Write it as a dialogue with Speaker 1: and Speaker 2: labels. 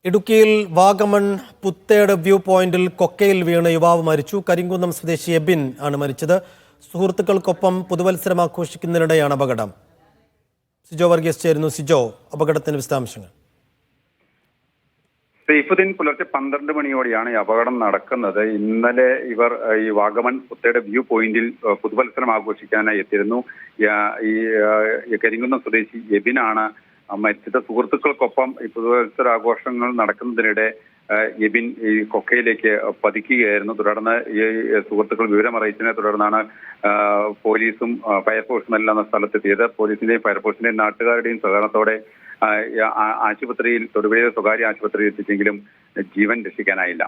Speaker 1: ഇടുക്കിയിൽ വാഗമൺ പുത്തേട് വ്യൂ പോയിന്റിൽ കൊക്കയിൽ വീണ് യുവാവ് മരിച്ചു. കരിങ്കുന്നം സ്വദേശി എബിൻ ആണ് മരിച്ചത്. സുഹൃത്തുക്കൾക്കൊപ്പം പുതുവത്സരം ആഘോഷിക്കുന്നതിനിടെയാണ് അപകടം. സിജോ വർഗീസ് ചേരുന്നു. സിജോ, അപകടത്തിന്റെ വിശദാംശങ്ങൾ.
Speaker 2: സൈഫുദ്ദീൻ പുലർച്ചെ 12 മണിയോടെയാണ് ഈ അപകടം നടക്കുന്നത്. ഇന്നലെ ഇവർ ഈ വാഗമൺ പുത്തേട് വ്യൂ പോയിന്റിൽ പുതുവത്സരം ആഘോഷിക്കാനായി എത്തിയിരുന്നു. ഈ കരിങ്കുന്നം സ്വദേശി എബിനാണ് മരിച്ചത്. സുഹൃത്തുക്കൾക്കൊപ്പം ഈ പുതുവത്സരാഘോഷങ്ങൾ നടക്കുന്നതിനിടെ എബിൻ ഈ കൊക്കയിലേക്ക് പതിക്കുകയായിരുന്നു. തുടർന്ന് ഈ സുഹൃത്തുക്കൾ വിവരമറിയിച്ചതിനെ തുടർന്നാണ് പോലീസും ഫയർഫോഴ്സും എല്ലാം സ്ഥലത്തെത്തിയത്. പോലീസിന്റെയും ഫയർഫോഴ്സിന്റെയും നാട്ടുകാരുടെയും സഹകരണത്തോടെ ആശുപത്രിയിൽ, തൊടുപുഴയിലെ സ്വകാര്യ ആശുപത്രിയിൽ എത്തിച്ചെങ്കിലും ജീവൻ രക്ഷിക്കാനായില്ല.